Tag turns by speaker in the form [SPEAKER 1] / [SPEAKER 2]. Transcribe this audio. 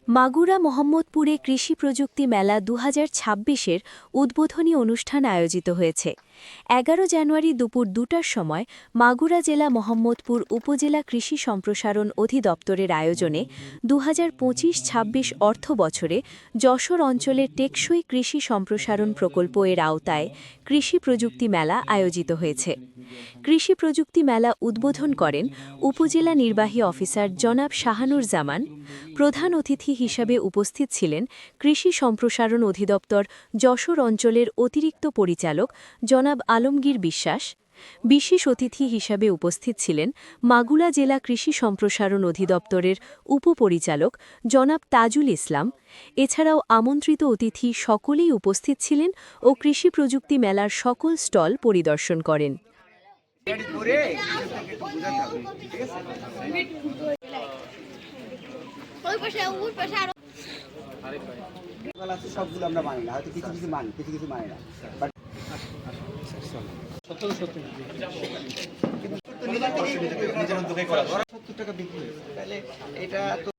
[SPEAKER 1] মাগুরা মোহাম্মদপুরে কৃষি প্রযুক্তি মেলা ২০২৬-এর উদ্বোধনী অনুষ্ঠান আয়োজিত হয়েছে। ১১ জানুয়ারি দুপুর ২টার সময় মাগুরা জেলা মোহাম্মদপুর উপজেলা কৃষি সম্প্রসারণ অধিদপ্তরের আয়োজনে ২০২৫-২৬ অর্থ বছরে যশোর অঞ্চলের টেকসই কৃষি সম্প্রসারণ প্রকল্প এর আওতায় কৃষি প্রযুক্তি মেলা আয়োজিত হয়েছে। কৃষি প্রযুক্তি মেলা উদ্বোধন করেন উপজেলা নির্বাহী অফিসার জনাব শাহানুর জামান। প্রধান অতিথি হিসাবে উপস্থিত ছিলেন কৃষি সম্প্রসারণ অধিদপ্তর যশোর অঞ্চলের অতিরিক্ত পরিচালক জনাব আলমগীর বিশ্বাস। বিশেষ অতিথি হিসাবে উপস্থিত ছিলেন মাগুরা জেলা কৃষি সম্প্রসারণ অধিদপ্তরের উপপরিচালক জনাব তাজুল ইসলাম। এছাড়াও আমন্ত্রিত অতিথি সকলেই উপস্থিত ছিলেন ও কৃষি প্রযুক্তি মেলার সকল স্টল পরিদর্শন করেন।
[SPEAKER 2] সবগুলো আমরা মানি না, হয়তো কিছু কিছু মানি, কিছু কিছু মানি না। $70 বিক্রি হয়েছে, তাহলে এটা তো